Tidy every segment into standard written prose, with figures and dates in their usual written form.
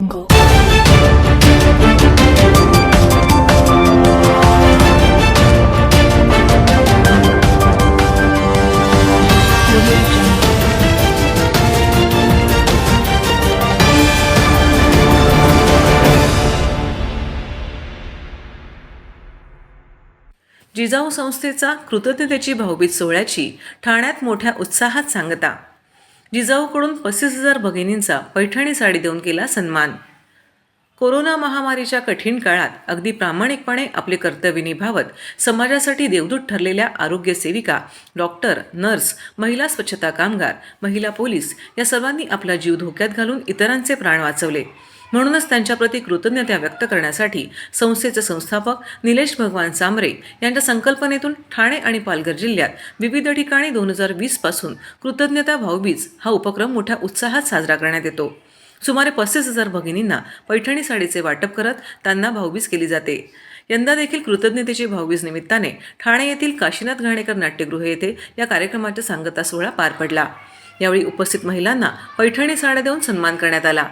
Go. Jijau संस्थेचा कृतज्ञतेची भाऊबीज सोहळ्याची ठाण्यात मोठ्या उत्साहात सांगता. जिजाऊकडून 35,000 भगिनींचा पैठणी साडी देऊन केला सन्मान. कोरोना महामारीच्या कठीण काळात अगदी प्रामाणिकपणे आपले कर्तव्य निभावत समाजासाठी देवदूत ठरलेल्या आरोग्य सेविका, डॉक्टर, नर्स, महिला स्वच्छता कामगार, महिला पोलीस या सर्वांनी आपला जीव धोक्यात घालून इतरांचे प्राण वाचवले. म्हणूनच त्यांच्याप्रती कृतज्ञता व्यक्त करण्यासाठी संस्थेचे संस्थापक निलेश भगवान सांबरे यांच्या संकल्पनेतून ठाणे आणि पालघर जिल्ह्यात विविध ठिकाणी 2020 पासून कृतज्ञता भाऊबीज हा उपक्रम मोठ्या उत्साहात साजरा करण्यात येतो. सुमारे 35,000 भगिनींना पैठणी साडीचे वाटप करत त्यांना भाऊबीज केली जाते. यंदा देखील कृतज्ञतेची भाऊबीज निमित्ताने ठाणे येथील काशीनाथ घाणेकर नाट्यगृह येथे या कार्यक्रमाचा सांगता सोहळा पार पडला. यावेळी उपस्थित महिलांना पैठणी साड्या देऊन सन्मान करण्यात आला.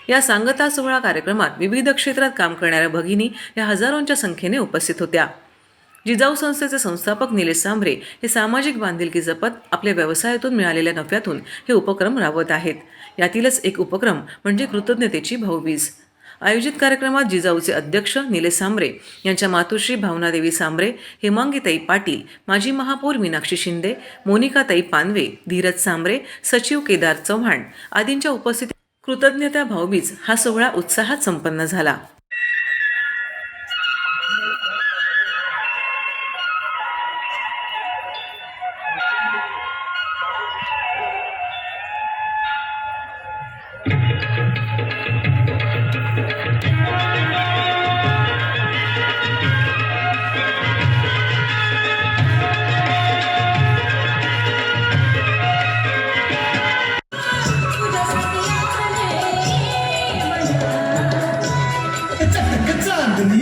या सांगता सोहळा कार्यक्रमात विविध क्षेत्रात काम करणाऱ्या भगिनी या हजारोंच्या संख्येने उपस्थित होत्या. जिजाऊ संस्थेचे संस्थापक निलेश सांबरे हे सामाजिक बांधिलकी जपत आपल्या व्यवसायातून मिळालेल्या नफ्यातून हे उपक्रम राबवत आहेत. यातीलच एक उपक्रम म्हणजे कृतज्ञतेची भाऊबीज. आयोजित कार्यक्रमात जिजाऊचे अध्यक्ष निलेश सांबरे यांच्या मातोश्री भावनादेवी सांबरे, हेमांगीताई पाटील, माजी महापौर मीनाक्षी शिंदे, मोनिकाताई पानवे, धीरज सांबरे, सचिव केदार चव्हाण आदींच्या उपस्थितीत कृतज्ञता भाऊबीज हा सोहळा उत्साहात संपन्न झाला.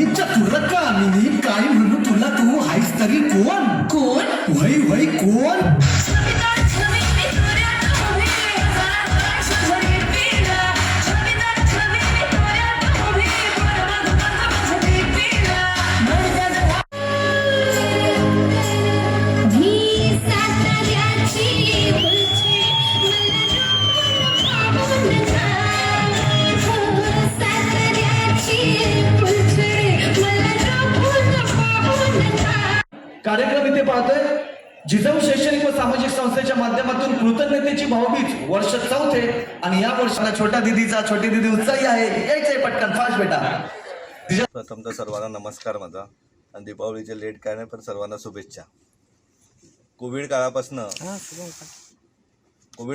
चतुर कामिनी काय म्हणू तुला, तू आहेस तरी कोण? कोण? वै वै कोण? कार्यक्रम इथे पाहतोय जिजाऊ शैक्षणिक व सामाजिक संस्थेच्या माध्यमातून कृतज्ञतेची भाऊबीज वर्ष 4थे आणि या वर्षाला छोटी दिदी उत्साही आहे. यायचंय पटकन फास्ट बेटा. प्रथमतः सर्वांना नमस्कार माझा आणि दीपावलीचे लेट काय नाही पण सर्वांना शुभेच्छा. कोविड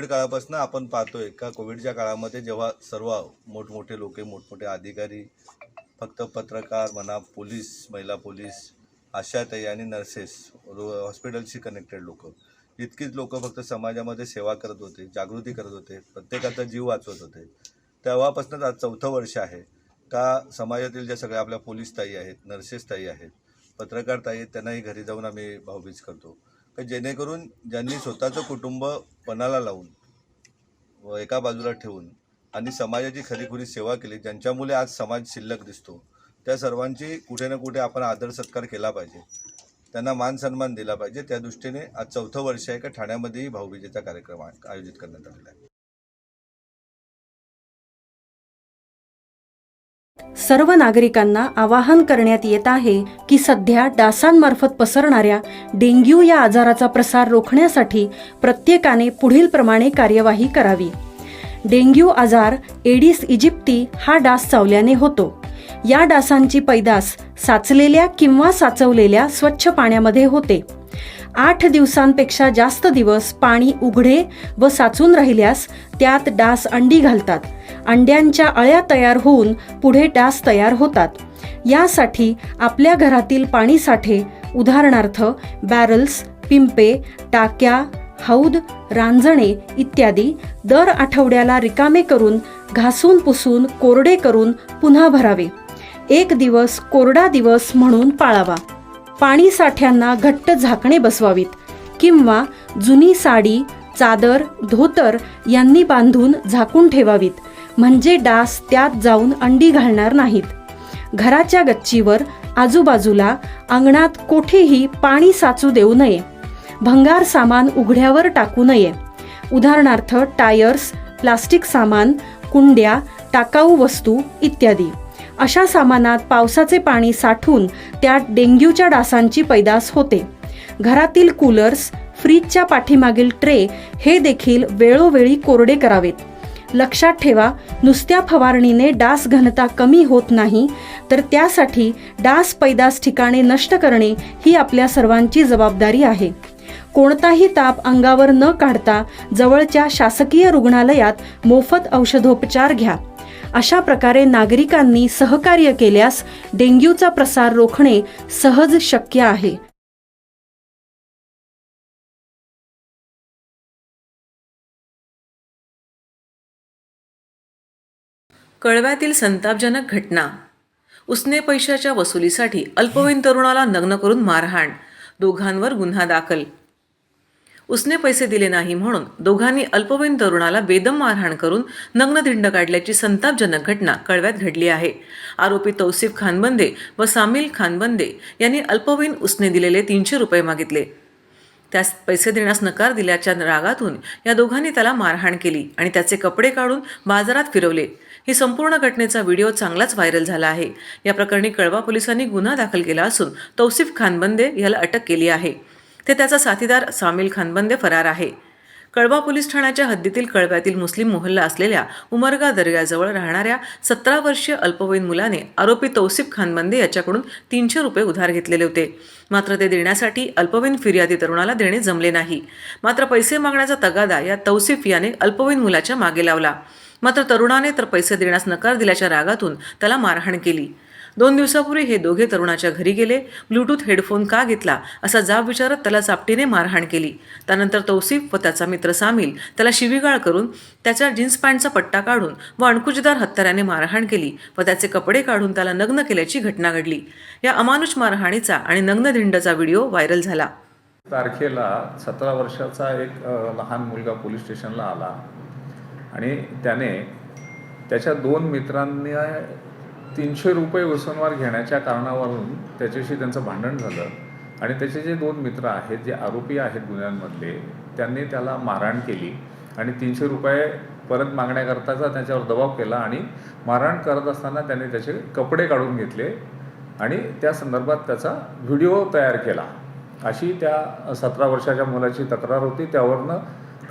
काळापासून आपण पाहतोय का कोविडच्या काळामध्ये जेव्हा सर्व मोठमोठे लोक, मोठमोठे अधिकारी, फक्त पत्रकार म्हणा, पोलीस, महिला पोलीस, आशाताई आणि नर्सेस, हॉस्पिटलशी कनेक्टेड लोक, इतकीच लोक फक्त समाजामध्ये सेवा करत होते, जागृती करत होते, प्रत्येकाचा जीव वाचवत होते. तेव्हापासूनच आज 4थं वर्ष आहे का समाजातील ज्या सगळ्या आपल्या पोलीस ताई आहेत, नर्सेस ताई आहेत, पत्रकार ताई आहेत, त्यांनाही घरी जाऊन आम्ही भाऊबीज करतो. तर जेणेकरून ज्यांनी स्वतःचं कुटुंब पणाला लावून व एका बाजूला ठेवून आणि समाजाची खरीखुरी सेवा केली, ज्यांच्यामुळे आज समाज शिल्लक दिसतो, त्या सर्वांची कुठे ना कुठे आपण आदर सत्कार केला पाहिजे, त्यांना मान सन्मान दिला पाहिजे. त्या दृष्टीने आज 4थं वर्ष आहे का ठाण्यामध्येही भाऊबीजेचा कार्यक्रम आयोजित करण्यात आलेला आहे. सर्व नागरिकांना आवाहन करण्यात येत आहे की सध्या डासांमार्फत पसरणाऱ्या डेंग्यू या आजाराचा प्रसार रोखण्यासाठी प्रत्येकाने पुढील प्रमाणे कार्यवाही करावी. डेंग्यू आजार एडिस इजिप्ती हा डास चावल्याने होतो. या डासांची पैदास साचलेल्या किंवा साचवलेल्या स्वच्छ पाण्यामध्ये होते. 8 दिवसांपेक्षा जास्त दिवस पाणी उघडे व साचून राहिल्यास त्यात डास अंडी घालतात. अंड्यांच्या अळ्या तयार होऊन पुढे डास तयार होतात. यासाठी आपल्या घरातील पाणी साठे, उदाहरणार्थ बॅरल्स, पिंपे, टाक्या, हौद, रांजणे इत्यादी दर आठवड्याला रिकामे करून घासून पुसून कोरडे करून पुन्हा भरावे. 1 दिवस कोरडा दिवस म्हणून पाळावा. पाणी साठ्यांना घट्ट झाकणे बसवावीत किंवा जुनी साडी, चादर, धोतर यांनी बांधून झाकून ठेवावीत. म्हणजे डास त्यात जाऊन अंडी घालणार नाहीत. घराच्या गच्चीवर, आजूबाजूला, अंगणात कोठेही पाणी साचू देऊ नये. भंगार सामान उघड्यावर टाकू नये. उदाहरणार्थ टायर्स, प्लास्टिक सामान, कुंड्या, टाकाऊ वस्तू इत्यादी. अशा सामानात पावसाचे पाणी साठून त्यात डेंग्यूच्या डासांची पैदास होते. घरातील कूलर्स, फ्रीजच्या पाठीमागील ट्रे हे देखील वेळोवेळी कोरडे करावेत. लक्षात ठेवा, नुसत्या फवारणीने डास घनता कमी होत नाही, तर त्यासाठी डास पैदास ठिकाणे नष्ट करणे ही आपल्या सर्वांची जबाबदारी आहे. कोणताही ताप अंगावर न काढता जवळच्या शासकीय रुग्णालयात मोफत औषधोपचार घ्या. अशा प्रकारे नागरिकांनी सहकार्य केल्यास डेंग्यूचा प्रसार रोखणे सहज शक्य आहे. कळव्यातील संतापजनक घटना. उसने पैशाच्या वसुलीसाठी अल्पवयीन तरुणाला नग्न करून मारहाण, दोघांवर गुन्हा दाखल. उसने पैसे दिले नाही म्हणून दोघांनी अल्पवयीन तरुणाला बेदम मारहाण करून नग्नधिंड काढल्याची संतापजनक घटना कळव्यात घडली आहे. आरोपी तौसिफ खानबंदे व सामील खानबंदे यांनी अल्पवयीन उसने दिलेले 300 रुपये मागितले. त्यास पैसे देण्यास नकार दिल्याच्या रागातून या दोघांनी त्याला मारहाण केली आणि त्याचे कपडे काढून बाजारात फिरवले. ही संपूर्ण घटनेचा व्हिडिओ चांगलाच व्हायरल झाला आहे. या प्रकरणी कळवा पोलिसांनी गुन्हा दाखल केला असून तौसिफ खानबंदे याला अटक केली आहे. ते त्याचा साथीदार सामील खानबंदे फरार आहे. कळवा पोलीस ठाण्याच्या हद्दीतील कळव्यातील मुस्लिम मोहल्ला असलेल्या उमरगा दर्ग्याजवळ राहणाऱ्या 17 वर्षीय अल्पवयीन मुलाने आरोपी तौसिफ खानबंदे याच्याकडून 300 रुपये उधार घेतलेले होते. मात्र ते देण्यासाठी अल्पवयीन फिर्यादी तरुणाला देणे जमले नाही. मात्र पैसे मागण्याचा तगादा या तौसिफ याने अल्पवयीन मुलाच्या मागे लावला. मात्र तरुणाने तर पैसे देण्यास नकार दिल्याच्या रागातून त्याला मारहाण केली. 2 दिवसापूर्वी हे दोघे तरुणाच्या घरी गेले. ब्लूटूथ हेडफोन का घेतला असा जाब विचारत त्याला चापटीने मारहाण केली. त्यानंतर तौसिफ व त्याचा मित्र सामील त्याला शिवीगाळ करून त्याच्या जीन्स पॅन्टचा पट्टा काढून व अणकुचीदार हत्याराने मारहाण केली व त्याचे कपडे काढून त्याला नग्न केल्याची घटना घडली. या अमानुष मारहाणीचा आणि नग्नधिंडचा व्हिडिओ व्हायरल झाला. तारखेला 17 वर्षाचा एक लहान मुलगा पोलीस स्टेशनला आला आणि त्याने त्याच्या 2 मित्रांनी 300 रुपये उसनवार घेण्याच्या कारणावरून त्याच्याशी त्यांचं भांडण झालं आणि त्याचे जे 2 मित्र आहेत, जे आरोपी आहेत गुन्ह्यांमधले, त्यांनी त्याला मारहाण केली आणि 300 रुपये परत मागण्याकरताचा त्याच्यावर दबाव केला आणि मारहाण करत असताना त्याने त्याचे कपडे काढून घेतले आणि त्या संदर्भात त्याचा व्हिडिओ तयार केला. अशी त्या 17 वर्षाच्या मुलाची तक्रार होती. त्यावरनं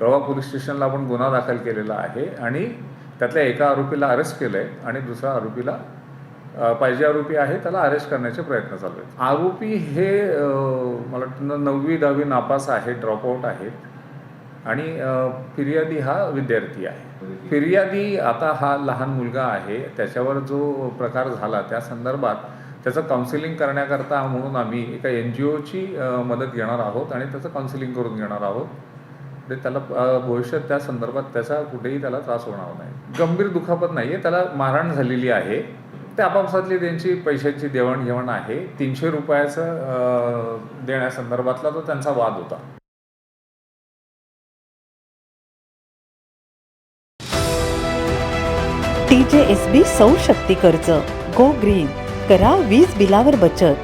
कळवा पोलीस स्टेशनला आपण गुन्हा दाखल केलेला आहे आणि त्यातल्या एका आरोपीला अरेस्ट केलं आहे आणि दुसरा आरोपीला पाहिजे आरोपी आहे त्याला अरेस्ट करण्याचे प्रयत्न चालू आहेत. आरोपी हे मला वाटतं 9वी 10वी नापास आहेत, ड्रॉपआउट आहेत आणि फिर्यादी हा विद्यार्थी आहे. फिर्यादी आता हा लहान मुलगा आहे. त्याच्यावर जो प्रकार झाला त्या संदर्भात त्याचं काउन्सिलिंग करण्याकरता म्हणून आम्ही एका NGOची मदत घेणार आहोत आणि त्याचं काउन्सिलिंग करून घेणार आहोत. ते त्याला भविष्यात त्या संदर्भात त्याचा कुठेही त्याला त्रास होणार नाही. गंभीर दुखापत नाही आहे, त्याला मारहाण झालेली आहे. त्या आपापसातली त्यांची पैशाची देवाणघेवाण आहे. 300 रुपयाचं देण्यासंदर्भातला तो त्यांचा वाद होता. TJSB सौर शक्ती कर्ज, गो ग्रीन, करा वीज बिलावर बचत.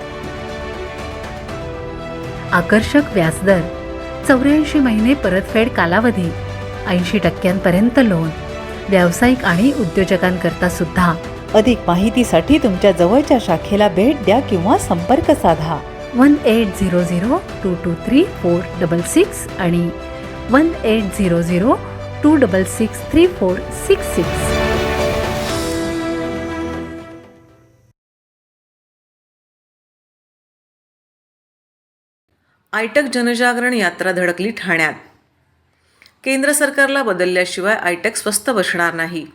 आकर्षक व्याजदर, 84 महिने परतफेड कालावधी, 80% लोन, व्यावसायिक आणि उद्योजकांकरता सुद्धा. अधिक माहितीसाठी तुमच्या जवळच्या शाखेला भेट द्या किंवा संपर्क साधा. 1800-223-466 आणि 1800-266-3466. आयटक जनजागरण यात्रा धडकली ठाण्यात. केंद्र सरकारला बदलल्याशिवाय आयटक स्वस्त बसणार नाही.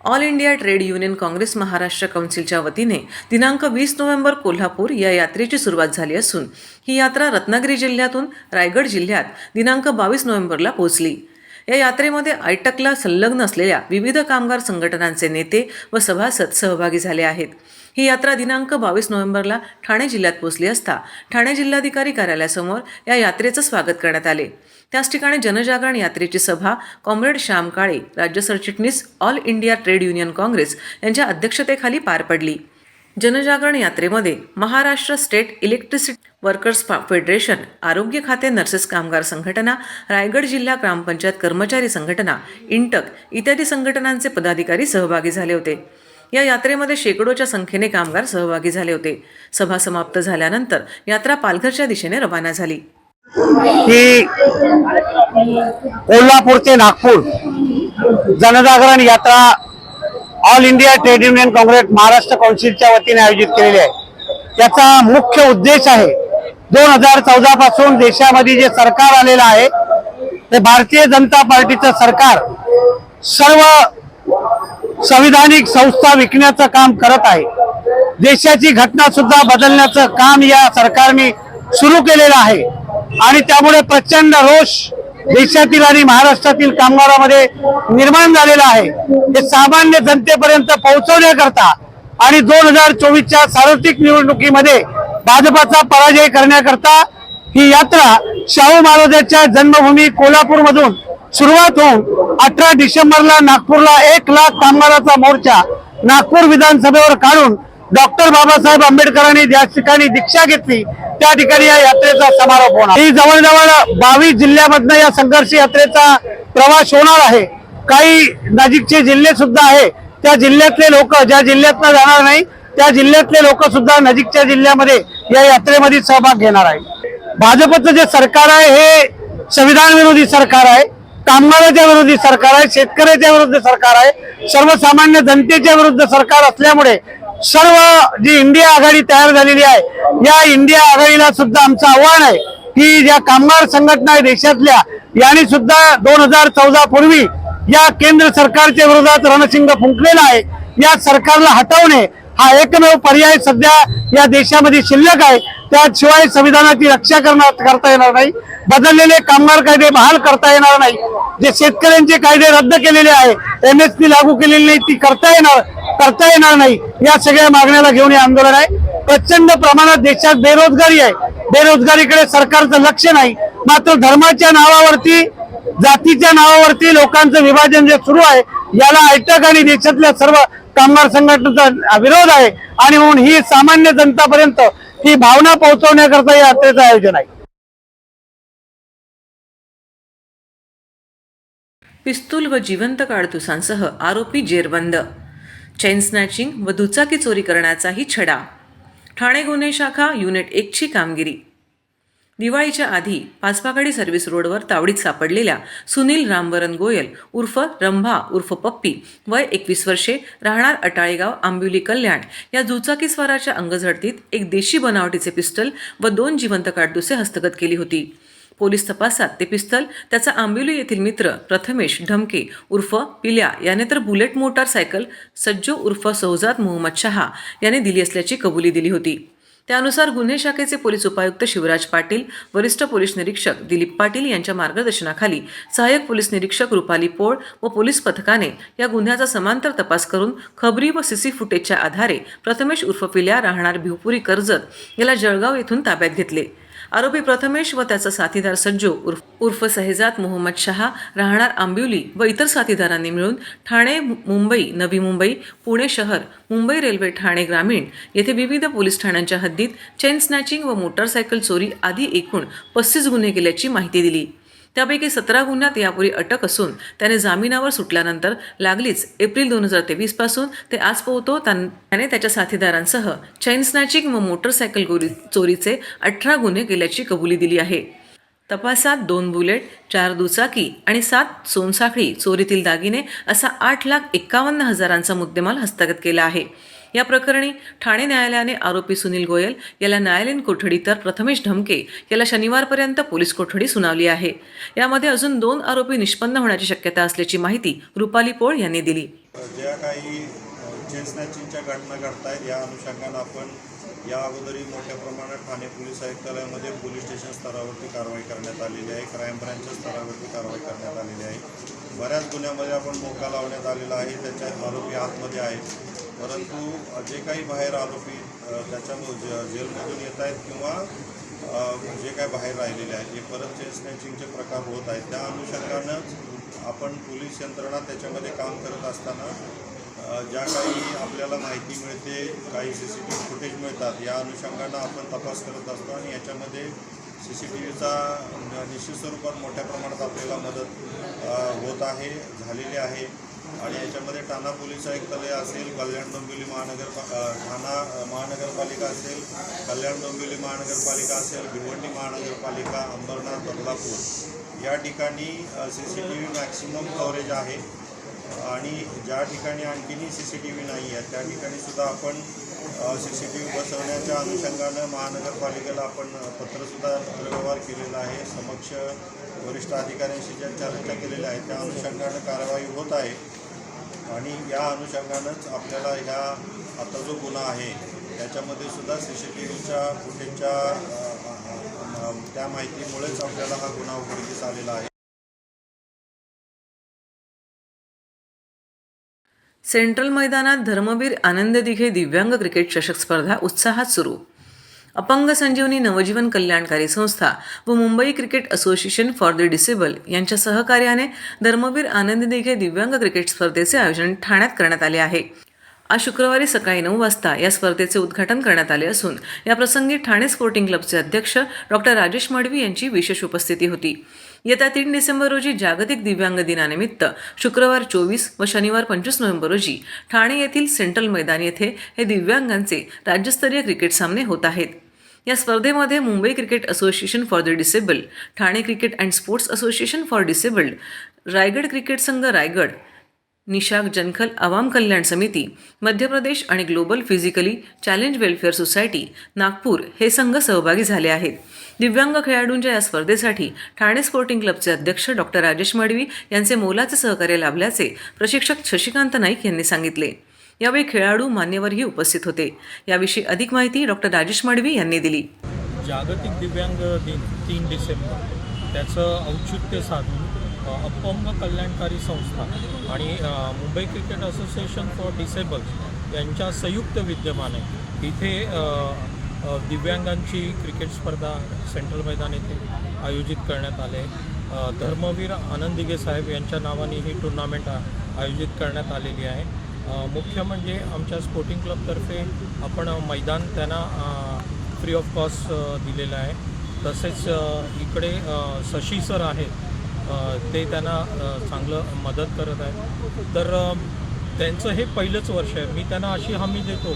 All India trade union congress Maharashtra काउन्सिलच्या वतीने दिनांक 20 नोव्हेंबर कोल्हापूर या यात्रेची सुरुवात झाली असून ही यात्रा रत्नागिरी जिल्ह्यातून रायगड जिल्ह्यात दिनांक 22 नोव्हेंबरला पोहोचली. या यात्रेमध्ये आयटकला संलग्न असलेल्या विविध कामगार संघटनांचे नेते व सभासद सहभागी झाले आहेत. ही यात्रा दिनांक 22 नोव्हेंबरला ठाणे जिल्ह्यात पोहोचली असता ठाणे जिल्हाधिकारी कार्यालयासमोर या यात्रेचं स्वागत करण्यात आले. त्याच ठिकाणी जनजागरण यात्रेची सभा कॉम्रेड श्याम काळे, राज्य सरचिटणीस all India trade union Congress यांच्या अध्यक्षतेखाली पार पडली. जनजागरण यात्रेमध्ये Maharashtra state electricity workers federation, आरोग्य खाते नर्सेस कामगार संघटना, रायगड जिल्हा ग्रामपंचायत कर्मचारी संघटना, इंटक इत्यादी संघटनांचे पदाधिकारी सहभागी झाले होते. या यात्रेमध्ये शेकडोच्या संख्येने कामगार सहभागी झाले होते. सभा समाप्त झाल्यानंतर यात्रा पालघरच्या दिशेने रवाना झाली. की कोल्हापूर ते नागपूर जनजागरण यात्रा all India trade union congress Maharashtra काउन्सिलच्या वतीने आयोजित केलेली आहे. याचा मुख्य उद्देश आहे 2014 पासून देशामध्ये जे सरकार आलेलं आहे ते भारतीय जनता पार्टीचं सरकार सर्व संविधानिक संस्था विकण्याचं काम करत आहे. देशाची घटना सुद्धा बदलण्याचं काम या सरकारने सुरू केलेलं आहे आणि त्यामुळे प्रचंड रोष देशातील आणि महाराष्ट्रातील कामगारांमध्ये निर्माण झालेला आहे. हे सामान्य जनतेपर्यंत पोहोचवण्याकरता आणि 2024च्या सार्वत्रिक निवडणुकीमध्ये भाजपाचा पराजय करण्याकरता ही यात्रा शाहू महाराजांच्या जन्मभूमी कोल्हापूरमधून सुरुवात होऊन 18 डिसेंबरला नागपूरला 1 लाख कामगाराचा मोर्चा नागपूर विधानसभेवर काढून डॉक्टर बाबासाहेब आंबेडकरांनी ज्या ठिकाणी दीक्षा घेतली त्या ठिकाणी या यात्रेचा समारोप होणार. ही जवळजवळ 22 जिल्ह्यामधनं या संघर्ष यात्रेचा प्रवास होणार आहे. काही नजीकचे जिल्हे सुद्धा आहे. त्या जिल्ह्यातले लोक, ज्या जिल्ह्यातनं जाणार नाही त्या जिल्ह्यातले लोक सुद्धा नजीकच्या जिल्ह्यामध्ये या यात्रेमध्ये सहभाग घेणार आहे. भाजपचं जे सरकार आहे हे संविधान विरोधी सरकार आहे, कामगाराच्या विरोधी सरकार आहे, शेतकऱ्याच्या विरुद्ध सरकार आहे, सर्वसामान्य जनतेच्या विरुद्ध सरकार असल्यामुळे सर्व जी इंडिया आघाडी तयार झालेली आहे या इंडिया आघाडीला सुद्धा आमचं आव्हान आहे की ज्या कामगार संघटना आहे देशातल्या यांनी सुद्धा 2014 पूर्वी या केंद्र सरकारच्या विरोधात रणशिंग फुंकलेला आहे. या सरकारला हटवणे हा एकमेव पर्याय सध्या या देशामध्ये शिल्लक आहे. त्याशिवाय संविधानाची रक्षा करता येणार नाही. बदललेले कामगार कायदे बहाल करता येणार नाही. जे शेतकऱ्यांचे कायदे रद्द केलेले आहे, MSP लागू केलेली नाही ती करता येणार नाही. या सगळ्या मागण्याला घेऊन हे आंदोलन आहे. प्रचंड प्रमाणात देशात बेरोजगारी आहे. बेरोजगारीकडे सरकारचं लक्ष नाही. मात्र धर्माच्या नावावरती, जातीच्या नावावरती लोकांचं विभाजन जे सुरू आहे याला आयटक आणि देशातल्या सर्व कामगार संघटनेचा विरोध आहे आणि म्हणून ही सामान्य जनतापर्यंत ही भावना पोहोचवण्याकरता या यात्रेचं आयोजन आहे. पिस्तूल व जिवंत काडतुसांसह आरोपी जेरबंद. चेन स्नॅचिंग व दुचाकी चोरी करण्याचाही छडा. ठाणे गुन्हे शाखा युनिट 1ची कामगिरी. दिवाळीच्या आधी पाचपाकडी सर्व्हिस रोडवर तावडीत सापडलेल्या सुनील रामवरण गोयल उर्फ रंभा उर्फ पप्पी वय 21 वर्षे, राहणार अटाळेगाव, आंबिवली, कल्याण या दुचाकीस्वाराच्या अंगझडतीत एक देशी बनावटीचे पिस्टल व 2 जिवंत काडतुसे हस्तगत केली होती. पोलीस तपासात ते पिस्तल त्याचा आंबिवली येथील मित्र प्रथमेश ढमके उर्फ पिल्या याने तर बुलेट मोटारसायकल सज्जो उर्फ सौजाद मोहम्मद शहा याने दिली असल्याची कबुली दिली होती. त्यानुसार गुन्हे शाखेचे पोलीस उपायुक्त शिवराज पाटील, वरिष्ठ पोलीस निरीक्षक दिलीप पाटील यांच्या मार्गदर्शनाखाली सहाय्यक पोलीस निरीक्षक रुपाली पोळ व पोलीस पथकाने या गुन्ह्याचा समांतर तपास करून खबरी व सीसी फुटेजच्या आधारे प्रथमेश उर्फ पिल्या राहणार भिवपुरी कर्जत याला जळगाव येथून ताब्यात घेतले. आरोपी प्रथमेश व त्याचा साथीदार सज्जो उर्फ सहेजाद मोहम्मद शहा राहणार आंबिवली व इतर साथीदारांनी मिळून ठाणे, मुंबई, नवी मुंबई, पुणे शहर, मुंबई रेल्वे ठाणे ग्रामीण येथे विविध पोलीस ठाण्यांच्या हद्दीत चेन स्नॅचिंग व मोटारसायकल चोरी आदी एकूण 35 गुन्हे केल्याची माहिती दिली. त्यापैकी 17 गुन्ह्यात यापूर्वी अटक असून त्याने जामिनावर सुटल्यानंतर लागलीच एप्रिल 2023 पासून ते आजपोहतो त्याने त्याच्या साथीदारांसह चेन स्नॅचिंग व मोटरसायकल चोरीचे 18 गुन्हे केल्याची कबुली दिली आहे. तपासात 2 बुलेट, 4 दुचाकी आणि 7 सोनसाखळी, चोरीतील दागिने असा 8,51,000चा मुद्देमाल हस्तगत केला आहे. या प्रकरणी ठाणे न्यायालयाने आरोपी सुनील गोयल याला न्यायालयीन कोठडी तर प्रथमेश ढमके याला शनिवारपर्यंत पोलीस कोठडी सुनावली आहे. यामध्ये अजून 2 आरोपी निष्पन्न होण्याची शक्यता असल्याची माहिती रुपाली पोळ यांनी दिली. ज्या काही चेन स्नॅचिंगच्या घटना घडत आहेत या अनुषंगाने आपण या अगोदरही मोठ्या प्रमाणात ठाणे पोलीस आयुक्तालयामध्ये पोलीस स्टेशन स्तरावरती कारवाई करण्यात आलेली आहे, क्राईम ब्रँचच्या स्तरावरती कारवाई करण्यात आलेली आहे. बऱ्याच गुन्ह्यामध्ये आपण मोका लावण्यात आलेला आहे, त्याच्या आरोपी आतमध्ये आहेत. परंतु जे काही बाहेर आरोपी त्याच्यामध्ये जेलमधून येत आहेत किंवा जे काय बाहेर राहिलेले आहेत हे परत चेन स्नॅचिंगचे प्रकार होत आहेत. त्या अनुषंगानंच आपण पोलीस यंत्रणा त्याच्यामध्ये काम करत असताना ज्या काही आपल्याला माहिती मिळते, काही CCTV फुटेज मिळतात, या अनुषंगानं आपण तपास करत असतो आणि याच्यामध्ये CCTVचा निश्चित स्वरूपात मोठ्या प्रमाणात आपल्याला मदत होत आहे, झालेली आहे. आणि याच्यामध्ये ठाणा पोलीस आयुक्तालय असेल, कल्याण डोंबिवली ठाणा महानगरपालिका असेल, कल्याण डोंबिवली महानगरपालिका असेल, भिवंडी महानगरपालिका, अंबरनाथ, बदलापूर या ठिकाणी CCTV मॅक्सिमम कव्हरेज आहे. आणि ज्या ठिकाणी आणखीनही CCTV नाही आहे त्या ठिकाणी सुद्धा आपण CCTV बसवण्याच्या अनुषंगानं महानगरपालिकेला आपण पत्रसुद्धा पत्रव्यवहार केलेला आहे. समक्ष वरिष्ठ अधिकाऱ्यांशी ज्या चर्चा केलेल्या आहेत त्या अनुषंगानं कारवाई होत आहे. आणि या अनुषंगानंच आपल्याला ह्या आता जो गुन्हा आहे त्याच्यामध्ये सुद्धा CCTVच्या फुटेजच्या त्या माहितीमुळेच आपल्याला हा गुन्हा उघडकीस आलेला आहे. सेंट्रल मैदानात धर्मवीर आनंद दिघे दिव्यांग क्रिकेट चषक स्पर्धा उत्साहात सुरू. अपंग संजीवनी नवजीवन कल्याणकारी संस्था व Mumbai cricket association for the disable यांच्या सहकार्याने धर्मवीर आनंद दिघे दिव्यांग क्रिकेट स्पर्धेचे आयोजन ठाण्यात करण्यात आले आहे. आज शुक्रवारी सकाळी 9 वाजता या स्पर्धेचे उद्घाटन करण्यात आले असून याप्रसंगी ठाणे स्पोर्टिंग क्लबचे अध्यक्ष डॉक्टर राजेश मडवी यांची विशेष उपस्थिती होती. येत्या 3 डिसेंबर रोजी जागतिक दिव्यांग दिनानिमित्त शुक्रवार 24 व शनिवार 25 नोव्हेंबर रोजी ठाणे येथील सेंट्रल मैदान येथे हे दिव्यांगांचे राज्यस्तरीय क्रिकेट सामने होत आहेत. या स्पर्धेमध्ये Mumbai cricket association for the disable, Thane cricket and sports association for disabled, Raigad cricket संघ रायगड, निशाग जनखल आवाम कल्याण समिती, मध्य प्रदेश आणि global physically challenge welfare society Nagpur हे संघ सहभागी झाले आहेत. दिव्यांग खेळाडूंच्या या स्पर्धेसाठी ठाणे स्पोर्टिंग क्लबचे अध्यक्ष डॉक्टर राजेश मडवी यांचे मोलाचे सहकार्य लाभल्याचे प्रशिक्षक शशिकांत नाईक यांनी सांगितले. यावेळी खेळाडू मान्यवरही उपस्थित होते. याविषयी अधिक माहिती डॉक्टर राजेश मडवी यांनी दिली. जागतिक दिव्यांग दिन 3 डिसेंबर त्याचं औचित्य साधून अपंग कल्याणकारी संस्था आणि Mumbai cricket association for disable यांच्या संयुक्त विद्यमाने इथे दिव्यांगांची क्रिकेट स्पर्धा सेंट्रल मैदान येथे आयोजित करण्यात आले. धर्मवीर आनंद दिघे साहेब यांच्या नावाने ही टुर्नामेंट आयोजित करण्यात आलेली आहे. मुख्य म्हणजे आमच्या स्पोर्टिंग क्लबतर्फे आपण मैदान त्यांना फ्री ऑफ कॉस्ट दिलेलं आहे. तसेच इकडे शशी सर आहेत, ते त्यांना चांगलं मदत करत आहेत. तर त्यांचं हे पहिलंच वर्ष आहे. मी त्यांना अशी हमी देतो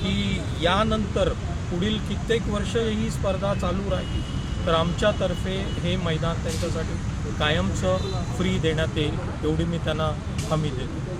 की यानंतर पुढील कित्येक वर्ष ही स्पर्धा चालू राहील तर आमच्यातर्फे हे मैदान त्यांच्यासाठी कायमचं फ्री देण्यात येईल एवढी मी त्यांना हमी देतो.